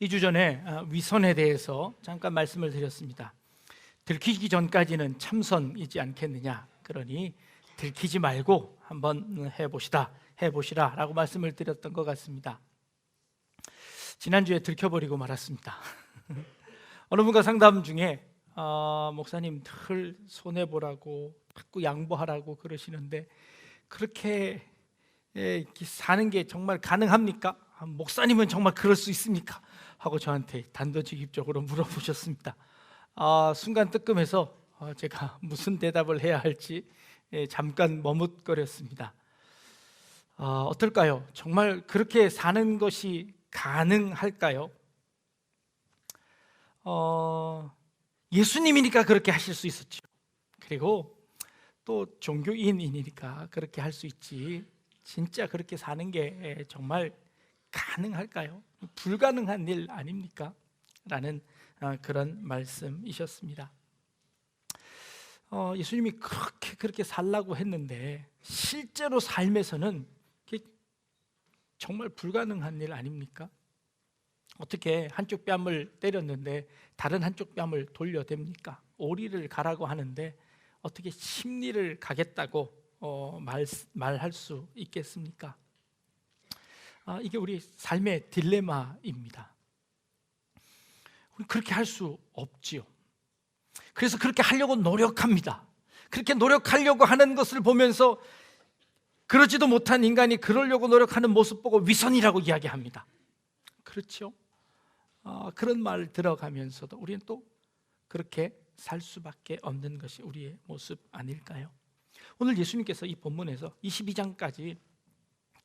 2주 전에 위선에 대해서 잠깐 말씀을 드렸습니다. 들키기 전까지는 참선이지 않겠느냐, 그러니 들키지 말고 한번 해보시라 라고 말씀을 드렸던 것 같습니다. 지난주에 들켜버리고 말았습니다. 어느 분과 상담 중에 목사님 늘 손해보라고 자꾸 양보하라고 그러시는데 그렇게 사는 게 정말 가능합니까? 목사님은 정말 그럴 수 있습니까? 하고 저한테 단도직입적으로 물어보셨습니다. 순간 뜨끔해서 제가 무슨 대답을 해야 할지 잠깐 머뭇거렸습니다. 어떨까요? 정말 그렇게 사는 것이 가능할까요? 예수님이니까 그렇게 하실 수 있었죠. 그리고 또 종교인이니까 그렇게 할 수 있지, 진짜 그렇게 사는 게 정말 가능할까요? 불가능한 일 아닙니까? 라는 그런 말씀이셨습니다. 예수님이 그렇게 살라고 했는데 실제로 삶에서는 정말 불가능한 일 아닙니까? 어떻게 한쪽 뺨을 때렸는데 다른 한쪽 뺨을 돌려댑니까? 오리를 가라고 하는데 어떻게 십리를 가겠다고 말할 수 있겠습니까? 이게 우리 삶의 딜레마입니다. 그렇게 할 수 없지요. 그래서 그렇게 하려고 노력합니다. 그렇게 노력하려고 하는 것을 보면서 그러지도 못한 인간이 그러려고 노력하는 모습 보고 위선이라고 이야기합니다. 그렇죠? 그런 말 들어가면서도 우리는 또 그렇게 살 수밖에 없는 것이 우리의 모습 아닐까요? 오늘 예수님께서 이 본문에서 22장까지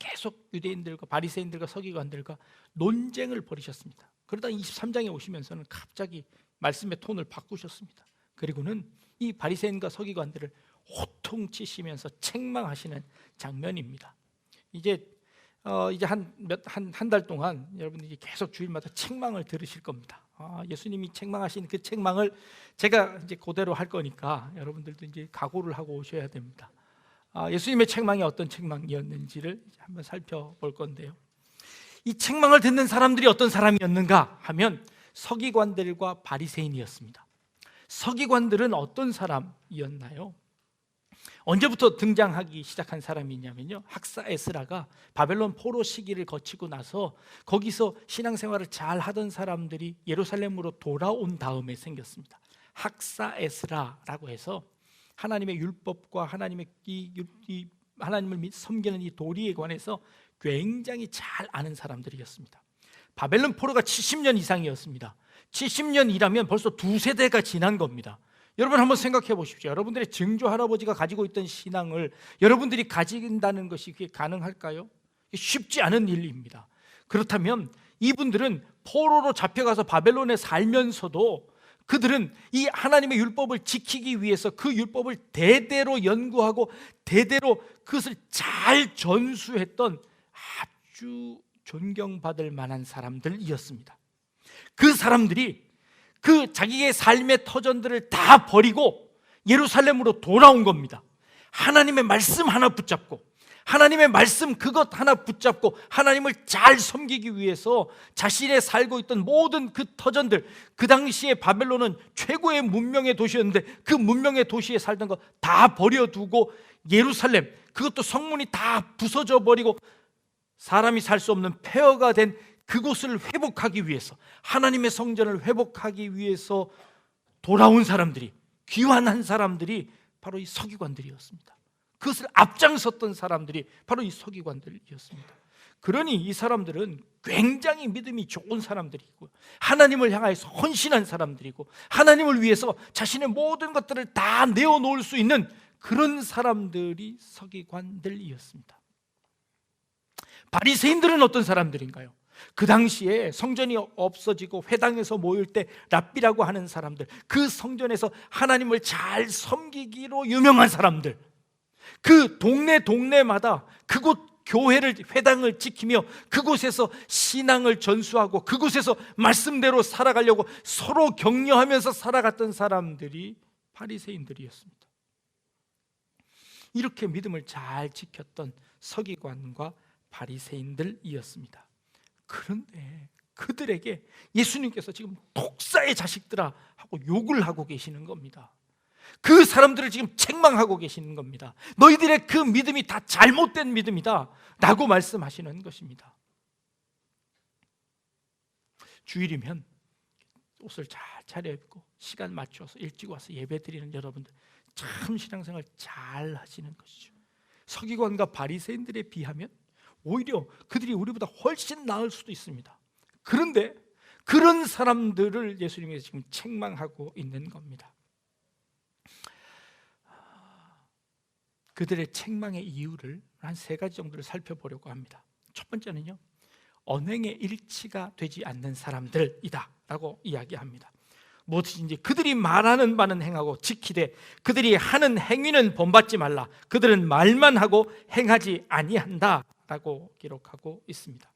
계속 유대인들과 바리새인들과 서기관들과 논쟁을 벌이셨습니다. 그러다 23장에 오시면서는 갑자기 말씀의 톤을 바꾸셨습니다. 그리고는 이 바리새인과 서기관들을 호통치시면서 책망하시는 장면입니다. 이제 한 달 동안 여러분들이 계속 주일마다 책망을 들으실 겁니다. 예수님이 책망하신 그 책망을 제가 이제 그대로 할 거니까 여러분들도 이제 각오를 하고 오셔야 됩니다. 예수님의 책망이 어떤 책망이었는지를 한번 살펴볼 건데요. 이 책망을 듣는 사람들이 어떤 사람이었는가 하면 서기관들과 바리새인이었습니다. 서기관들은 어떤 사람이었나요? 언제부터 등장하기 시작한 사람이냐면요, 학사 에스라가 바벨론 포로 시기를 거치고 나서 거기서 신앙생활을 잘 하던 사람들이 예루살렘으로 돌아온 다음에 생겼습니다. 학사 에스라라고 해서 하나님의 율법과 하나님을 섬기는 이 도리에 관해서 굉장히 잘 아는 사람들이었습니다. 바벨론 포로가 70년 이상이었습니다. 70년이라면 벌써 두 세대가 지난 겁니다. 여러분 한번 생각해 보십시오. 여러분들의 증조 할아버지가 가지고 있던 신앙을 여러분들이 가진다는 것이 그게 가능할까요? 쉽지 않은 일입니다. 그렇다면 이분들은 포로로 잡혀가서 바벨론에 살면서도 그들은 이 하나님의 율법을 지키기 위해서 그 율법을 대대로 연구하고 대대로 그것을 잘 전수했던 아주 존경받을 만한 사람들이었습니다. 그 사람들이 그 자기의 삶의 터전들을 다 버리고 예루살렘으로 돌아온 겁니다. 하나님의 말씀 하나 붙잡고, 하나님의 말씀 그것 하나 붙잡고 하나님을 잘 섬기기 위해서 자신의 살고 있던 모든 그 터전들, 그 당시에 바벨론은 최고의 문명의 도시였는데 그 문명의 도시에 살던 거 다 버려두고 예루살렘, 그것도 성문이 다 부서져 버리고 사람이 살 수 없는 폐허가 된 그곳을 회복하기 위해서, 하나님의 성전을 회복하기 위해서 돌아온 사람들이, 귀환한 사람들이 바로 이 서기관들이었습니다. 그것을 앞장섰던 사람들이 바로 이 서기관들이었습니다. 그러니 이 사람들은 굉장히 믿음이 좋은 사람들이고 하나님을 향하여서 헌신한 사람들이고 하나님을 위해서 자신의 모든 것들을 다 내어놓을 수 있는 그런 사람들이 서기관들이었습니다. 바리새인들은 어떤 사람들인가요? 그 당시에 성전이 없어지고 회당에서 모일 때 랍비라고 하는 사람들, 그 성전에서 하나님을 잘 섬기기로 유명한 사람들, 그 동네마다 그곳 교회를, 회당을 지키며 그곳에서 신앙을 전수하고 그곳에서 말씀대로 살아가려고 서로 격려하면서 살아갔던 사람들이 바리새인들이었습니다. 이렇게 믿음을 잘 지켰던 서기관과 바리새인들이었습니다. 그런데 그들에게 예수님께서 지금 독사의 자식들아 하고 욕을 하고 계시는 겁니다. 그 사람들을 지금 책망하고 계시는 겁니다. 너희들의 그 믿음이 다 잘못된 믿음이다 라고 말씀하시는 것입니다. 주일이면 옷을 잘 차려입고 시간 맞춰서 일찍 와서 예배드리는 여러분들, 참 신앙생활 잘 하시는 것이죠. 서기관과 바리새인들에 비하면 오히려 그들이 우리보다 훨씬 나을 수도 있습니다. 그런데 그런 사람들을 예수님께서 지금 책망하고 있는 겁니다. 그들의 책망의 이유를 한 3가지 정도를 살펴보려고 합니다. 첫 번째는요, 언행의 일치가 되지 않는 사람들이다 라고 이야기합니다. 무엇인지 그들이 말하는 바는 행하고 지키되 그들이 하는 행위는 본받지 말라. 그들은 말만 하고 행하지 아니한다 라고 기록하고 있습니다.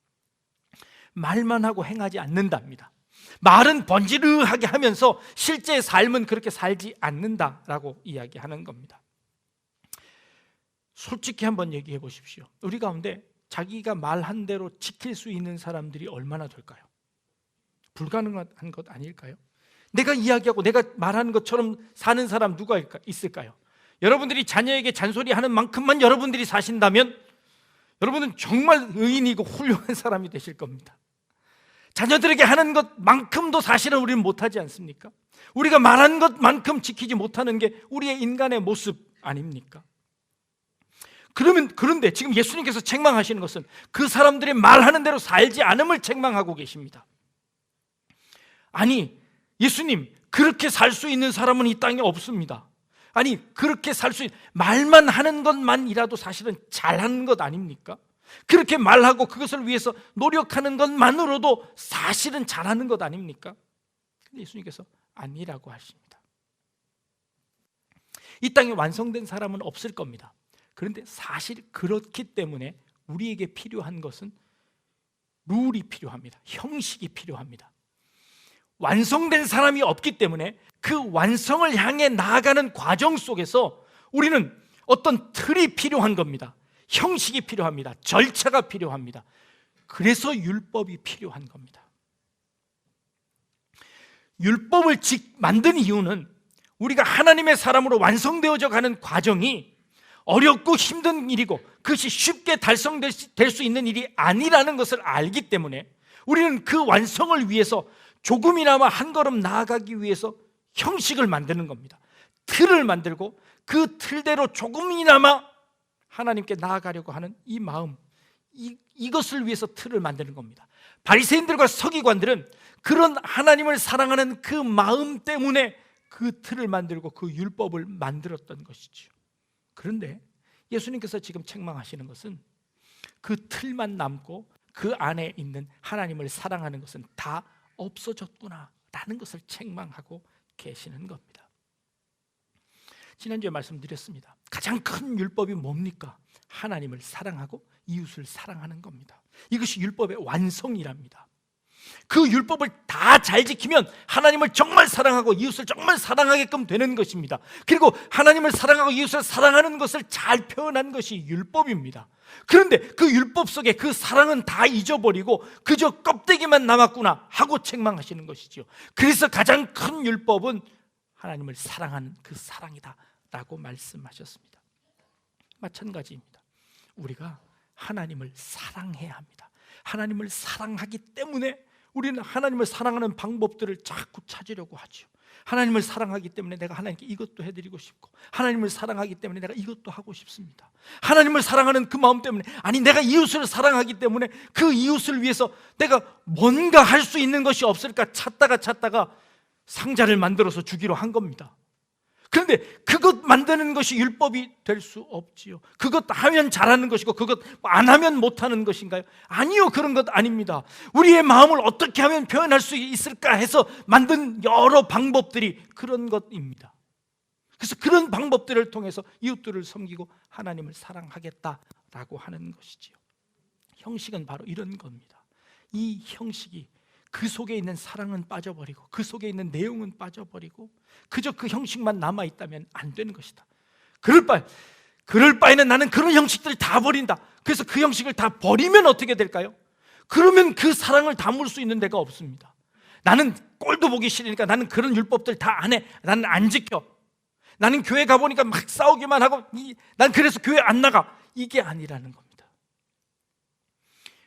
말만 하고 행하지 않는답니다. 말은 번지르하게 하면서 실제 삶은 그렇게 살지 않는다라고 이야기하는 겁니다. 솔직히 한번 얘기해 보십시오. 우리 가운데 자기가 말한 대로 지킬 수 있는 사람들이 얼마나 될까요? 불가능한 것 아닐까요? 내가 이야기하고 내가 말하는 것처럼 사는 사람 누가 있을까요? 여러분들이 자녀에게 잔소리하는 만큼만 여러분들이 사신다면 여러분은 정말 의인이고 훌륭한 사람이 되실 겁니다. 자녀들에게 하는 것만큼도 사실은 우리는 못하지 않습니까? 우리가 말한 것만큼 지키지 못하는 게 우리의 인간의 모습 아닙니까? 그런데 지금 예수님께서 책망하시는 것은 그 사람들이 말하는 대로 살지 않음을 책망하고 계십니다. 아니, 예수님, 그렇게 살 수 있는 사람은 이 땅에 없습니다. 아니, 그렇게 살 수 있는, 말만 하는 것만이라도 사실은 잘하는 것 아닙니까? 그렇게 말하고 그것을 위해서 노력하는 것만으로도 사실은 잘하는 것 아닙니까? 근데 예수님께서 아니라고 하십니다. 이 땅에 완성된 사람은 없을 겁니다. 그런데 사실 그렇기 때문에 우리에게 필요한 것은 룰이 필요합니다. 형식이 필요합니다. 완성된 사람이 없기 때문에 그 완성을 향해 나아가는 과정 속에서 우리는 어떤 틀이 필요한 겁니다. 형식이 필요합니다. 절차가 필요합니다. 그래서 율법이 필요한 겁니다. 율법을 만든 이유는 우리가 하나님의 사람으로 완성되어져 가는 과정이 어렵고 힘든 일이고 그것이 쉽게 달성될 수 있는 일이 아니라는 것을 알기 때문에 우리는 그 완성을 위해서 조금이나마 한 걸음 나아가기 위해서 형식을 만드는 겁니다. 틀을 만들고 그 틀대로 조금이나마 하나님께 나아가려고 하는 이 마음, 이것을 위해서 틀을 만드는 겁니다. 바리새인들과 서기관들은 그런 하나님을 사랑하는 그 마음 때문에 그 틀을 만들고 그 율법을 만들었던 것이죠. 그런데 예수님께서 지금 책망하시는 것은 그 틀만 남고 그 안에 있는 하나님을 사랑하는 것은 다 없어졌구나 라는 것을 책망하고 계시는 겁니다. 지난주에 말씀드렸습니다. 가장 큰 율법이 뭡니까? 하나님을 사랑하고 이웃을 사랑하는 겁니다. 이것이 율법의 완성이랍니다. 그 율법을 다 잘 지키면 하나님을 정말 사랑하고 이웃을 정말 사랑하게끔 되는 것입니다. 그리고 하나님을 사랑하고 이웃을 사랑하는 것을 잘 표현한 것이 율법입니다. 그런데 그 율법 속에 그 사랑은 다 잊어버리고 그저 껍데기만 남았구나 하고 책망하시는 것이죠. 그래서 가장 큰 율법은 하나님을 사랑하는 그 사랑이다 라고 말씀하셨습니다. 마찬가지입니다. 우리가 하나님을 사랑해야 합니다. 하나님을 사랑하기 때문에 우리는 하나님을 사랑하는 방법들을 자꾸 찾으려고 하죠. 하나님을 사랑하기 때문에 내가 하나님께 이것도 해드리고 싶고, 하나님을 사랑하기 때문에 내가 이것도 하고 싶습니다. 하나님을 사랑하는 그 마음 때문에, 아니 내가 이웃을 사랑하기 때문에 그 이웃을 위해서 내가 뭔가 할 수 있는 것이 없을까 찾다가 상자를 만들어서 주기로 한 겁니다. 그런데 그것 만드는 것이 율법이 될 수 없지요. 그것 하면 잘하는 것이고 그것 안 하면 못하는 것인가요? 아니요, 그런 것 아닙니다. 우리의 마음을 어떻게 하면 표현할 수 있을까 해서 만든 여러 방법들이 그런 것입니다. 그래서 그런 방법들을 통해서 이웃들을 섬기고 하나님을 사랑하겠다라고 하는 것이지요. 형식은 바로 이런 겁니다. 이 형식이 그 속에 있는 사랑은 빠져버리고 그 속에 있는 내용은 빠져버리고 그저 그 형식만 남아있다면 안 되는 것이다. 그럴 바에는 나는 그런 형식들을 다 버린다. 그래서 그 형식을 다 버리면 어떻게 될까요? 그러면 그 사랑을 담을 수 있는 데가 없습니다. 나는 꼴도 보기 싫으니까 나는 그런 율법들 다 안 해. 나는 안 지켜. 나는 교회 가보니까 막 싸우기만 하고 난 그래서 교회 안 나가. 이게 아니라는 겁니다.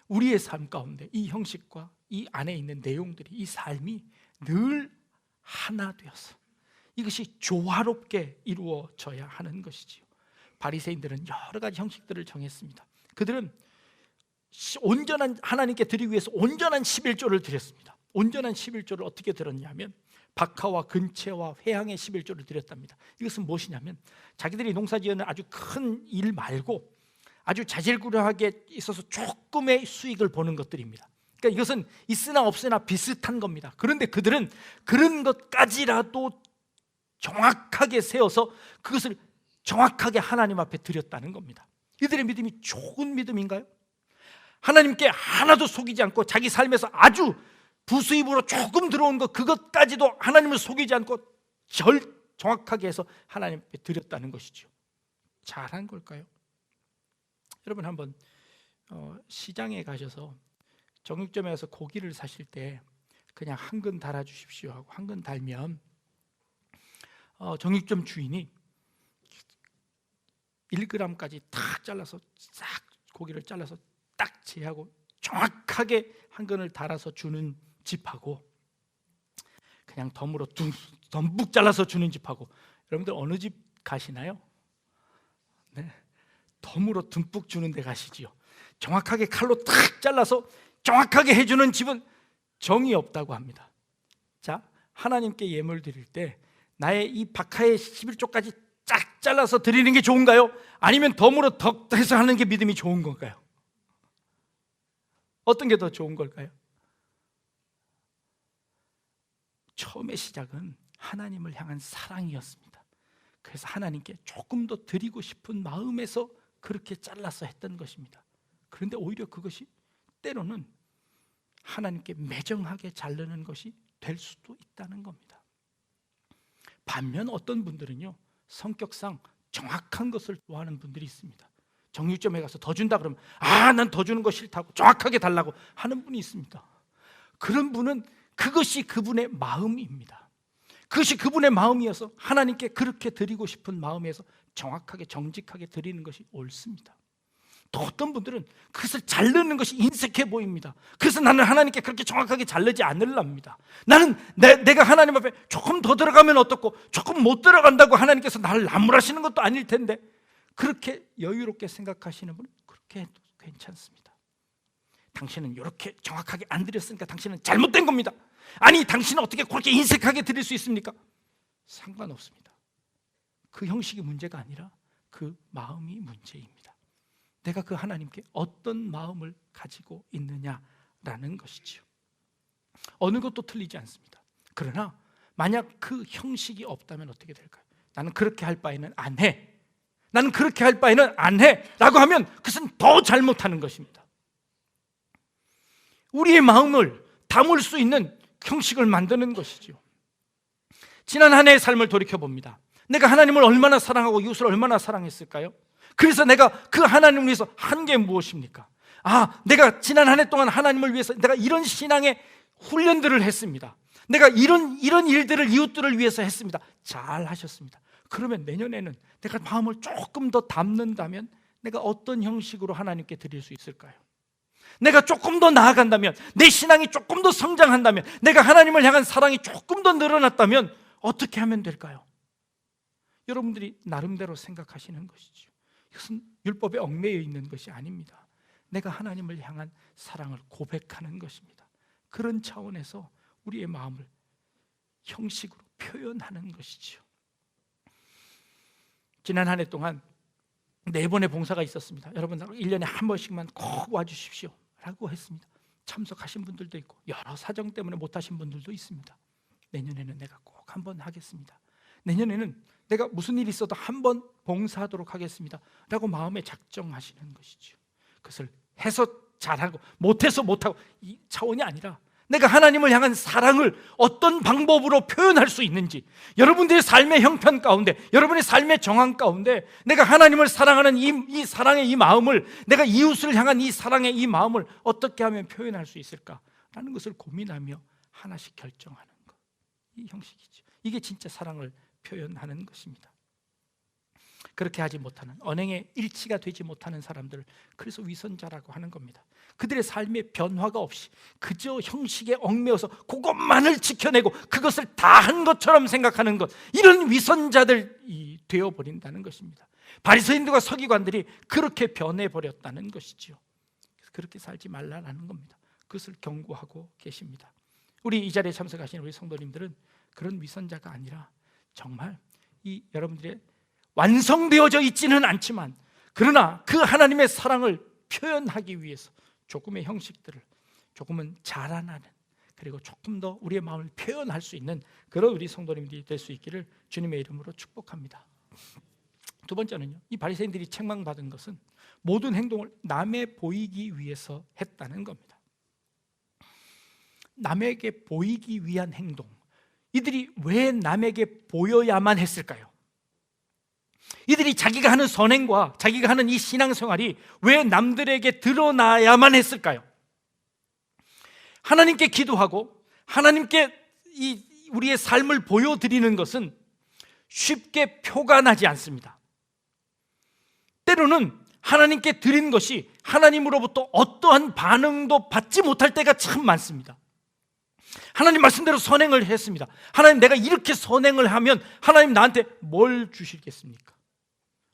우리의 삶 가운데 이 형식과 이 안에 있는 내용들이, 이 삶이 늘 하나 되어서 이것이 조화롭게 이루어져야 하는 것이지요. 바리새인들은 여러 가지 형식들을 정했습니다. 그들은 온전한 하나님께 드리기 위해서 온전한 11조를 드렸습니다. 온전한 11조를 어떻게 드렸냐면 박하와 근채와 회향의 11조를 드렸답니다. 이것은 무엇이냐면 자기들이 농사지어는 아주 큰 일 말고 아주 자질구레하게 있어서 조금의 수익을 보는 것들입니다. 그러니까 이것은 있으나 없으나 비슷한 겁니다. 그런데 그들은 그런 것까지라도 정확하게 세워서 그것을 정확하게 하나님 앞에 드렸다는 겁니다. 이들의 믿음이 좋은 믿음인가요? 하나님께 하나도 속이지 않고 자기 삶에서 아주 부수입으로 조금 들어온 것, 그것까지도 하나님을 속이지 않고 정확하게 해서 하나님 앞에 드렸다는 것이죠. 잘한 걸까요? 여러분 한번 시장에 가셔서 정육점에 가서 고기를 사실 때 그냥 한 근 달아주십시오 하고 한 근 달면 정육점 주인이 1g까지 탁 잘라서 싹 고기를 잘라서 딱 제하고 정확하게 한 근을 달아서 주는 집하고 그냥 덤으로 덤뿍 잘라서 주는 집하고, 여러분들 어느 집 가시나요? 네, 덤으로 듬뿍 주는 데 가시지요. 정확하게 칼로 탁 잘라서 정확하게 해주는 집은 정이 없다고 합니다. 자, 하나님께 예물 드릴 때 나의 이 박하의 11조까지 쫙 잘라서 드리는 게 좋은가요? 아니면 덤으로 덕 해서 하는 게 믿음이 좋은 건가요? 어떤 게 더 좋은 걸까요? 처음의 시작은 하나님을 향한 사랑이었습니다. 그래서 하나님께 조금 더 드리고 싶은 마음에서 그렇게 잘라서 했던 것입니다. 그런데 오히려 그것이 때로는 하나님께 매정하게 자르는 것이 될 수도 있다는 겁니다. 반면 어떤 분들은요, 성격상 정확한 것을 좋아하는 분들이 있습니다. 정육점에 가서 더 준다 그러면 난 더 주는 거 싫다고 정확하게 달라고 하는 분이 있습니다. 그런 분은 그것이 그분의 마음입니다. 그것이 그분의 마음이어서 하나님께 그렇게 드리고 싶은 마음에서 정확하게 정직하게 드리는 것이 옳습니다. 또 어떤 분들은 그것을 자르는 것이 인색해 보입니다. 그래서 나는 하나님께 그렇게 정확하게 자르지 않으랍니다. 나는 내가 하나님 앞에 조금 더 들어가면 어떻고 조금 못 들어간다고 하나님께서 나를 나무라시는 것도 아닐 텐데, 그렇게 여유롭게 생각하시는 분은 그렇게 해도 괜찮습니다. 당신은 이렇게 정확하게 안 드렸으니까 당신은 잘못된 겁니다. 아니, 당신은 어떻게 그렇게 인색하게 드릴 수 있습니까? 상관없습니다. 그 형식이 문제가 아니라 그 마음이 문제입니다. 내가 그 하나님께 어떤 마음을 가지고 있느냐라는 것이지요. 어느 것도 틀리지 않습니다. 그러나 만약 그 형식이 없다면 어떻게 될까요? 나는 그렇게 할 바에는 안 해. 나는 그렇게 할 바에는 안 해 라고 하면 그것은 더 잘못하는 것입니다. 우리의 마음을 담을 수 있는 형식을 만드는 것이죠. 지난 한 해의 삶을 돌이켜봅니다. 내가 하나님을 얼마나 사랑하고 이웃을 얼마나 사랑했을까요? 그래서 내가 그 하나님을 위해서 한 게 무엇입니까? 내가 지난 한 해 동안 하나님을 위해서 내가 이런 신앙의 훈련들을 했습니다. 내가 이런 일들을 이웃들을 위해서 했습니다. 잘 하셨습니다. 그러면 내년에는 내가 마음을 조금 더 담는다면 내가 어떤 형식으로 하나님께 드릴 수 있을까요? 내가 조금 더 나아간다면, 내 신앙이 조금 더 성장한다면, 내가 하나님을 향한 사랑이 조금 더 늘어났다면 어떻게 하면 될까요? 여러분들이 나름대로 생각하시는 것이죠. 이것은 율법에 얽매여 있는 것이 아닙니다. 내가 하나님을 향한 사랑을 고백하는 것입니다. 그런 차원에서 우리의 마음을 형식으로 표현하는 것이죠. 지난 한 해 동안 4번의 봉사가 있었습니다. 여러분 1년에 한 번씩만 꼭 와주십시오 라고 했습니다. 참석하신 분들도 있고 여러 사정 때문에 못하신 분들도 있습니다. 내년에는 내가 꼭 한 번 하겠습니다. 내년에는 내가 무슨 일이 있어도 한 번 봉사하도록 하겠습니다 라고 마음에 작정하시는 것이죠. 그것을 해서 잘하고 못해서 못하고 이 차원이 아니라 내가 하나님을 향한 사랑을 어떤 방법으로 표현할 수 있는지, 여러분들의 삶의 형편 가운데, 여러분의 삶의 정황 가운데 내가 하나님을 사랑하는 이 사랑의 이 마음을, 내가 이웃을 향한 이 사랑의 이 마음을 어떻게 하면 표현할 수 있을까라는 것을 고민하며 하나씩 결정하는 것, 이 형식이죠. 이게 진짜 사랑을 표현하는 것입니다. 그렇게 하지 못하는, 언행에 일치가 되지 못하는 사람들, 그래서 위선자라고 하는 겁니다. 그들의 삶의 변화가 없이 그저 형식에 얽매여서 그것만을 지켜내고 그것을 다 한 것처럼 생각하는 것, 이런 위선자들이 되어버린다는 것입니다. 바리새인들과 서기관들이 그렇게 변해버렸다는 것이지요. 그렇게 살지 말라는 겁니다. 그것을 경고하고 계십니다. 우리 이 자리에 참석하시는 우리 성도님들은 그런 위선자가 아니라 정말 이 여러분들의 완성되어져 있지는 않지만, 그러나 그 하나님의 사랑을 표현하기 위해서 조금의 형식들을 조금은 자라나는, 그리고 조금 더 우리의 마음을 표현할 수 있는 그런 우리 성도님들이 될 수 있기를 주님의 이름으로 축복합니다. 두 번째는요, 이 바리새인들이 책망받은 것은 모든 행동을 남에 보이기 위해서 했다는 겁니다. 남에게 보이기 위한 행동, 이들이 왜 남에게 보여야만 했을까요? 이들이 자기가 하는 선행과 자기가 하는 이 신앙생활이 왜 남들에게 드러나야만 했을까요? 하나님께 기도하고 하나님께 우리의 삶을 보여드리는 것은 쉽게 표가 나지 않습니다. 때로는 하나님께 드린 것이 하나님으로부터 어떠한 반응도 받지 못할 때가 참 많습니다. 하나님 말씀대로 선행을 했습니다. 하나님, 내가 이렇게 선행을 하면 하나님 나한테 뭘 주시겠습니까?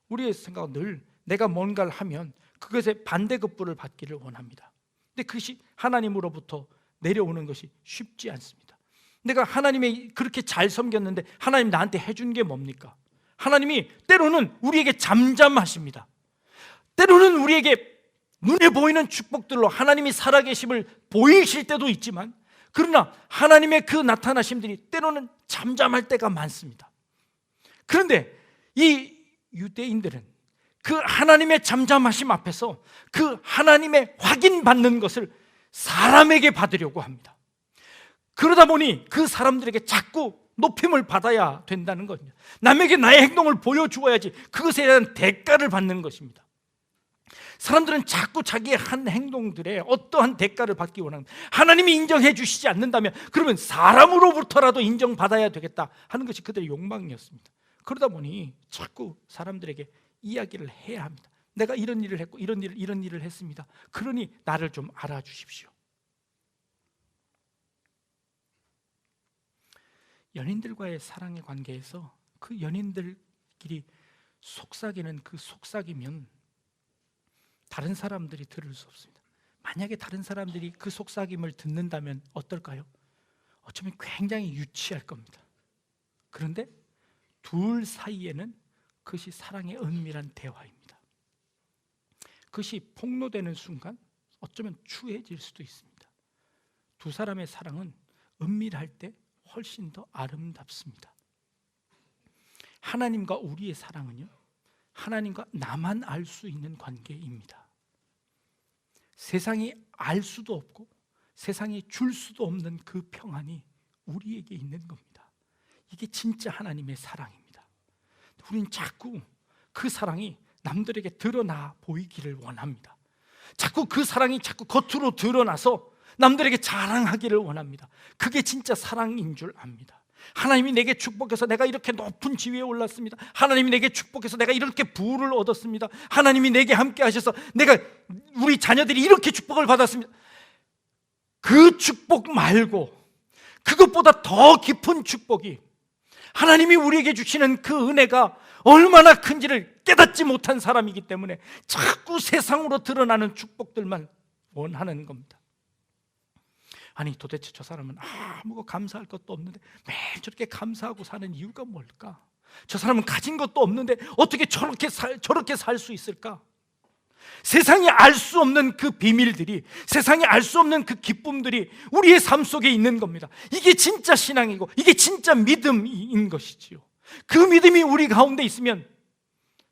우리의 생각은 늘 내가 뭔가를 하면 그것에 반대급부를 받기를 원합니다. 근데 그것이 하나님으로부터 내려오는 것이 쉽지 않습니다. 내가 하나님의 그렇게 잘 섬겼는데 하나님 나한테 해준 게 뭡니까? 하나님이 때로는 우리에게 잠잠하십니다. 때로는 우리에게 눈에 보이는 축복들로 하나님이 살아계심을 보이실 때도 있지만, 그러나 하나님의 그 나타나심들이 때로는 잠잠할 때가 많습니다. 그런데 이 유대인들은 그 하나님의 잠잠하심 앞에서 그 하나님의 확인받는 것을 사람에게 받으려고 합니다. 그러다 보니 그 사람들에게 자꾸 높임을 받아야 된다는 겁니다. 남에게 나의 행동을 보여주어야지 그것에 대한 대가를 받는 것입니다. 사람들은 자꾸 자기의 한 행동들에 어떠한 대가를 받기 원합니다. 하나님이 인정해 주시지 않는다면 그러면 사람으로부터라도 인정받아야 되겠다 하는 것이 그들의 욕망이었습니다. 그러다 보니 자꾸 사람들에게 이야기를 해야 합니다. 내가 이런 일을 했고 이런 일을 했습니다. 그러니 나를 좀 알아주십시오. 연인들과의 사랑의 관계에서 그 연인들끼리 속삭이는 그 속삭이면 다른 사람들이 들을 수 없습니다. 만약에 다른 사람들이 그 속삭임을 듣는다면 어떨까요? 어쩌면 굉장히 유치할 겁니다. 그런데 둘 사이에는 그것이 사랑의 은밀한 대화입니다. 그것이 폭로되는 순간 어쩌면 추해질 수도 있습니다. 두 사람의 사랑은 은밀할 때 훨씬 더 아름답습니다. 하나님과 우리의 사랑은요, 하나님과 나만 알 수 있는 관계입니다. 세상이 알 수도 없고 세상이 줄 수도 없는 그 평안이 우리에게 있는 겁니다. 이게 진짜 하나님의 사랑입니다. 우리는 자꾸 그 사랑이 남들에게 드러나 보이기를 원합니다. 자꾸 그 사랑이 자꾸 겉으로 드러나서 남들에게 자랑하기를 원합니다. 그게 진짜 사랑인 줄 압니다. 하나님이 내게 축복해서 내가 이렇게 높은 지위에 올랐습니다. 하나님이 내게 축복해서 내가 이렇게 부를 얻었습니다. 하나님이 내게 함께 하셔서 우리 자녀들이 이렇게 축복을 받았습니다. 그 축복 말고 그것보다 더 깊은 축복이, 하나님이 우리에게 주시는 그 은혜가 얼마나 큰지를 깨닫지 못한 사람이기 때문에 자꾸 세상으로 드러나는 축복들만 원하는 겁니다. 아니, 도대체 저 사람은 아무거 감사할 것도 없는데 매일 저렇게 감사하고 사는 이유가 뭘까? 저 사람은 가진 것도 없는데 어떻게 저렇게 살 수 있을까? 세상이 알 수 없는 그 비밀들이, 세상이 알 수 없는 그 기쁨들이 우리의 삶 속에 있는 겁니다. 이게 진짜 신앙이고 이게 진짜 믿음인 것이지요. 그 믿음이 우리 가운데 있으면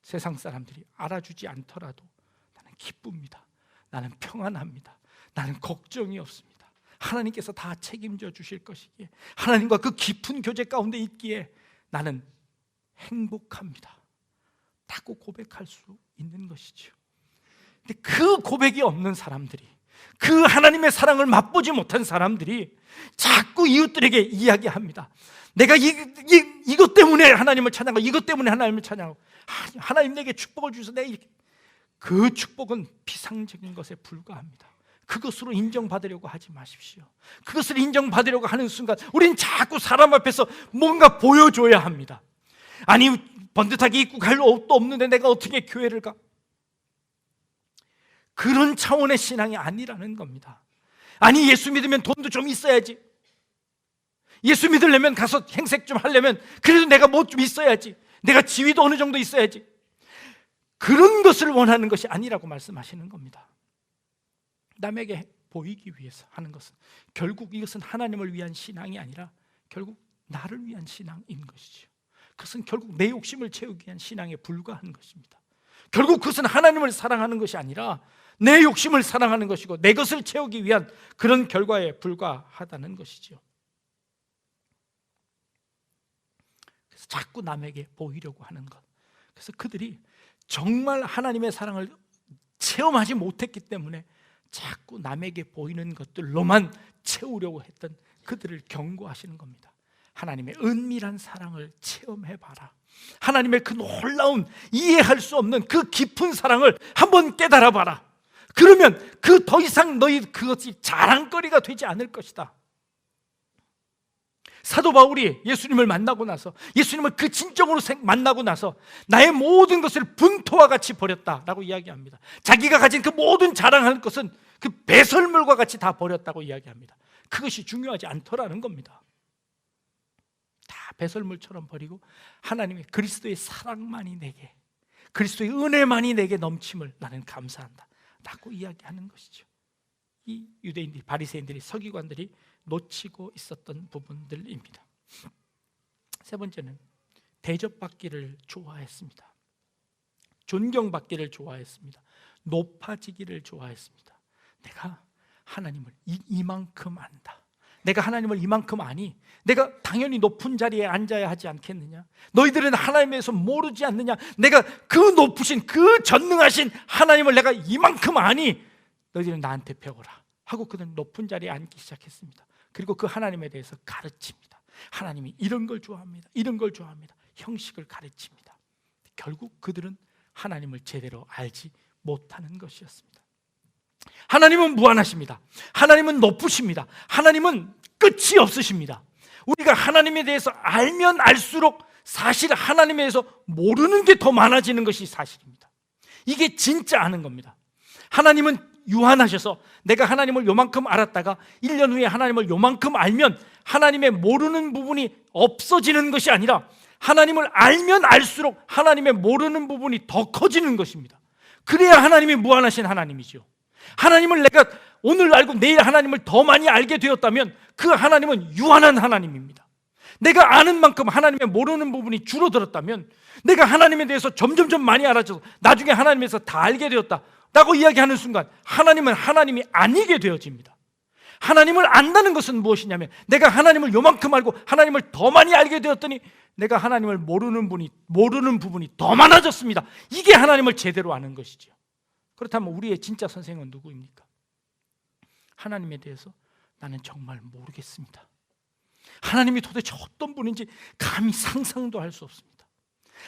세상 사람들이 알아주지 않더라도 나는 기쁩니다. 나는 평안합니다. 나는 걱정이 없습니다. 하나님께서 다 책임져 주실 것이기에, 하나님과 그 깊은 교제 가운데 있기에 나는 행복합니다 라고 고백할 수 있는 것이죠. 근데 그 고백이 없는 사람들이, 그 하나님의 사랑을 맛보지 못한 사람들이 자꾸 이웃들에게 이야기합니다. 내가 이것 때문에 하나님을 찬양하고, 이것 때문에 하나님을 찬양하고, 하나님 내게 축복을 주셔서 내가 이렇게. 그 축복은 비상적인 것에 불과합니다. 그것으로 인정받으려고 하지 마십시오. 그것을 인정받으려고 하는 순간 우린 자꾸 사람 앞에서 뭔가 보여줘야 합니다. 아니, 번듯하게 입고 갈 옷도 없는데 내가 어떻게 교회를 가? 그런 차원의 신앙이 아니라는 겁니다. 아니, 예수 믿으면 돈도 좀 있어야지. 예수 믿으려면 가서 행색 좀 하려면 그래도 내가 뭐 좀 있어야지. 내가 지위도 어느 정도 있어야지. 그런 것을 원하는 것이 아니라고 말씀하시는 겁니다. 남에게 보이기 위해서 하는 것은, 결국 이것은 하나님을 위한 신앙이 아니라 결국 나를 위한 신앙인 것이죠. 그것은 결국 내 욕심을 채우기 위한 신앙에 불과한 것입니다. 결국 그것은 하나님을 사랑하는 것이 아니라 내 욕심을 사랑하는 것이고 내 것을 채우기 위한 그런 결과에 불과하다는 것이죠. 그래서 자꾸 남에게 보이려고 하는 것, 그래서 그들이 정말 하나님의 사랑을 체험하지 못했기 때문에 자꾸 남에게 보이는 것들로만 채우려고 했던 그들을 경고하시는 겁니다. 하나님의 은밀한 사랑을 체험해봐라. 하나님의 그 놀라운, 이해할 수 없는 그 깊은 사랑을 한번 깨달아봐라. 그러면 그 더 이상 너희 그것이 자랑거리가 되지 않을 것이다. 사도 바울이 예수님을 만나고 나서, 예수님을 그 진정으로 만나고 나서 나의 모든 것을 분토와 같이 버렸다라고 이야기합니다. 자기가 가진 그 모든 자랑하는 것은 그 배설물과 같이 다 버렸다고 이야기합니다. 그것이 중요하지 않더라는 겁니다. 다 배설물처럼 버리고 하나님의 그리스도의 사랑만이 내게, 그리스도의 은혜만이 내게 넘침을 나는 감사한다 라고 이야기하는 것이죠. 이 유대인들이, 바리새인들이, 서기관들이 놓치고 있었던 부분들입니다. 세 번째는 대접받기를 좋아했습니다. 존경받기를 좋아했습니다. 높아지기를 좋아했습니다. 내가 하나님을 이만큼 안다. 내가 하나님을 이만큼 아니, 내가 당연히 높은 자리에 앉아야 하지 않겠느냐? 너희들은 하나님에 대해서 모르지 않느냐? 내가 그 높으신, 그 전능하신 하나님을 내가 이만큼 아니, 너희들은 나한테 배워라 하고 그들은 높은 자리에 앉기 시작했습니다. 그리고 그 하나님에 대해서 가르칩니다. 하나님이 이런 걸 좋아합니다, 이런 걸 좋아합니다. 형식을 가르칩니다. 결국 그들은 하나님을 제대로 알지 못하는 것이었습니다. 하나님은 무한하십니다. 하나님은 높으십니다. 하나님은 끝이 없으십니다. 우리가 하나님에 대해서 알면 알수록 사실 하나님에 대해서 모르는 게 더 많아지는 것이 사실입니다. 이게 진짜 아는 겁니다. 하나님은 유한하셔서 내가 하나님을 요만큼 알았다가 1년 후에 하나님을 요만큼 알면 하나님의 모르는 부분이 없어지는 것이 아니라 하나님을 알면 알수록 하나님의 모르는 부분이 더 커지는 것입니다. 그래야 하나님이 무한하신 하나님이죠. 하나님을 내가 오늘 알고 내일 하나님을 더 많이 알게 되었다면 그 하나님은 유한한 하나님입니다. 내가 아는 만큼 하나님의 모르는 부분이 줄어들었다면, 내가 하나님에 대해서 점점점 많이 알아져서 나중에 하나님에서 다 알게 되었다 라고 이야기하는 순간 하나님은 하나님이 아니게 되어집니다. 하나님을 안다는 것은 무엇이냐면, 내가 하나님을 요만큼 알고 하나님을 더 많이 알게 되었더니 내가 하나님을 모르는 부분이 더 많아졌습니다. 이게 하나님을 제대로 아는 것이죠. 그렇다면 우리의 진짜 선생은 누구입니까? 하나님에 대해서 나는 정말 모르겠습니다. 하나님이 도대체 어떤 분인지 감히 상상도 할 수 없습니다.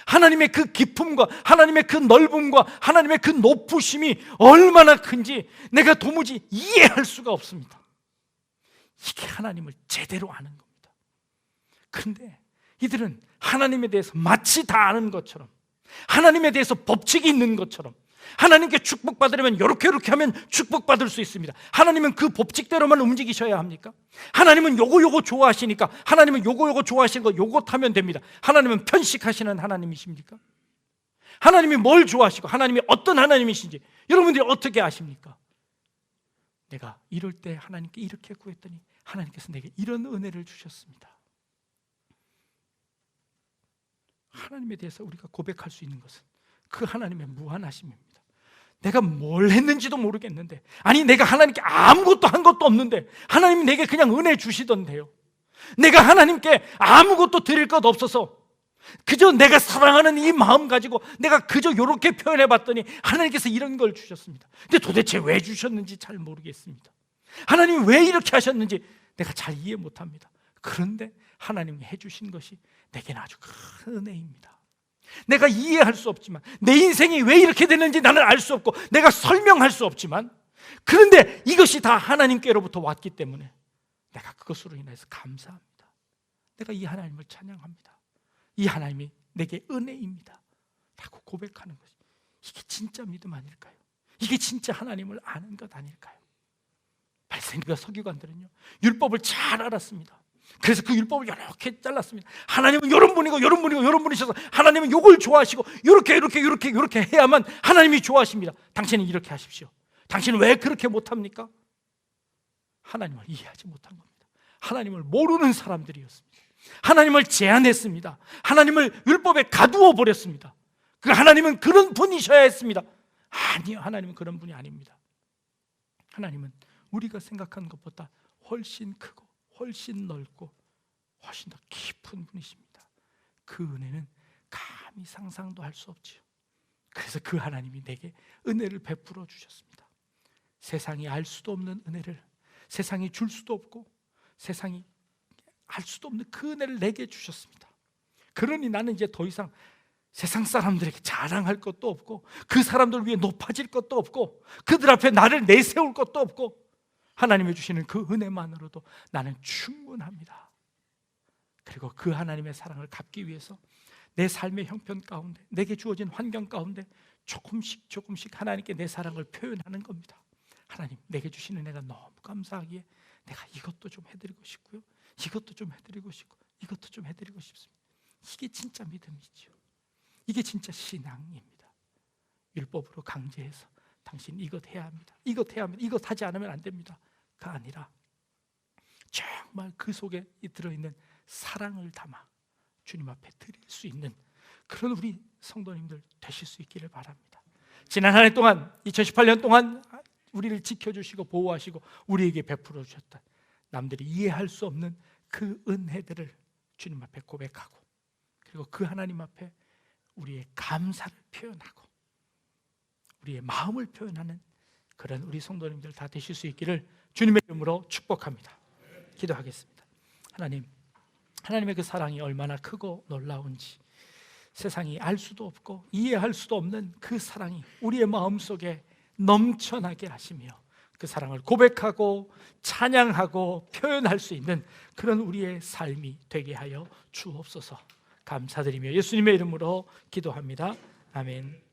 하나님의 그 깊음과 하나님의 그 넓음과 하나님의 그 높으심이 얼마나 큰지 내가 도무지 이해할 수가 없습니다. 이게 하나님을 제대로 아는 겁니다. 그런데 이들은 하나님에 대해서 마치 다 아는 것처럼, 하나님에 대해서 법칙이 있는 것처럼, 하나님께 축복받으려면 이렇게 하면 축복받을 수 있습니다. 하나님은 그 법칙대로만 움직이셔야 합니까? 하나님은 요거 좋아하시니까 하나님은 요거 좋아하시는 거 요거 하면 됩니다. 하나님은 편식하시는 하나님이십니까? 하나님이 뭘 좋아하시고 하나님이 어떤 하나님이신지 여러분들이 어떻게 아십니까? 내가 이럴 때 하나님께 이렇게 구했더니 하나님께서 내게 이런 은혜를 주셨습니다. 하나님에 대해서 우리가 고백할 수 있는 것은 그 하나님의 무한하심입니다. 내가 뭘 했는지도 모르겠는데, 아니 내가 하나님께 아무것도 한 것도 없는데 하나님이 내게 그냥 은혜 주시던데요. 내가 하나님께 아무것도 드릴 것 없어서 그저 내가 사랑하는 이 마음 가지고 내가 그저 이렇게 표현해 봤더니 하나님께서 이런 걸 주셨습니다. 근데 도대체 왜 주셨는지 잘 모르겠습니다. 하나님이 왜 이렇게 하셨는지 내가 잘 이해 못합니다. 그런데 하나님이 해주신 것이 내게는 아주 큰 은혜입니다. 내가 이해할 수 없지만, 내 인생이 왜 이렇게 됐는지 나는 알 수 없고 내가 설명할 수 없지만, 그런데 이것이 다 하나님께로부터 왔기 때문에 내가 그것으로 인해서 감사합니다. 내가 이 하나님을 찬양합니다. 이 하나님이 내게 은혜입니다 라고 고백하는 것이, 이게 진짜 믿음 아닐까요? 이게 진짜 하나님을 아는 것 아닐까요? 발생과 서기관들은요, 율법을 잘 알았습니다. 그래서 그 율법을 이렇게 잘랐습니다. 하나님은 이런 분이고 이런 분이고 이런 분이셔서 하나님은 요걸 좋아하시고 이렇게 해야만 하나님이 좋아하십니다. 당신은 이렇게 하십시오. 당신은 왜 그렇게 못합니까? 하나님을 이해하지 못한 겁니다. 하나님을 모르는 사람들이었습니다. 하나님을 제한했습니다. 하나님을 율법에 가두어 버렸습니다. 그 하나님은 그런 분이셔야 했습니다. 아니요, 하나님은 그런 분이 아닙니다. 하나님은 우리가 생각하는 것보다 훨씬 크고 훨씬 넓고 훨씬 더 깊은 분이십니다. 그 은혜는 감히 상상도 할 수 없지요. 그래서 그 하나님이 내게 은혜를 베풀어 주셨습니다. 세상이 알 수도 없는 은혜를, 세상이 줄 수도 없고 세상이 알 수도 없는 그 은혜를 내게 주셨습니다. 그러니 나는 이제 더 이상 세상 사람들에게 자랑할 것도 없고 그 사람들 위해 높아질 것도 없고 그들 앞에 나를 내세울 것도 없고, 하나님이 주시는 그 은혜만으로도 나는 충분합니다. 그리고 그 하나님의 사랑을 갚기 위해서 내 삶의 형편 가운데, 내게 주어진 환경 가운데 조금씩 하나님께 내 사랑을 표현하는 겁니다. 하나님, 내게 주신 은혜가 너무 감사하기에 내가 이것도 좀 해드리고 싶고요, 이것도 좀 해드리고 싶고 이것도 좀 해드리고 싶습니다. 이게 진짜 믿음이죠. 이게 진짜 신앙입니다. 율법으로 강제해서 당신 이것 해야 합니다, 이것 해야 합니다, 이것 하지 않으면 안 됩니다 가 아니라 정말 그 속에 들어있는 사랑을 담아 주님 앞에 드릴 수 있는 그런 우리 성도님들 되실 수 있기를 바랍니다. 지난 한 해 동안, 2018년 동안 우리를 지켜주시고 보호하시고 우리에게 베풀어 주셨던 남들이 이해할 수 없는 그 은혜들을 주님 앞에 고백하고, 그리고 그 하나님 앞에 우리의 감사를 표현하고 우리의 마음을 표현하는 그런 우리 성도님들 다 되실 수 있기를 주님의 이름으로 축복합니다. 기도하겠습니다. 하나님, 하나님의 그 사랑이 얼마나 크고 놀라운지 세상이 알 수도 없고 이해할 수도 없는 그 사랑이 우리의 마음속에 넘쳐나게 하시며 그 사랑을 고백하고 찬양하고 표현할 수 있는 그런 우리의 삶이 되게 하여 주옵소서. 감사드리며 예수님의 이름으로 기도합니다. 아멘.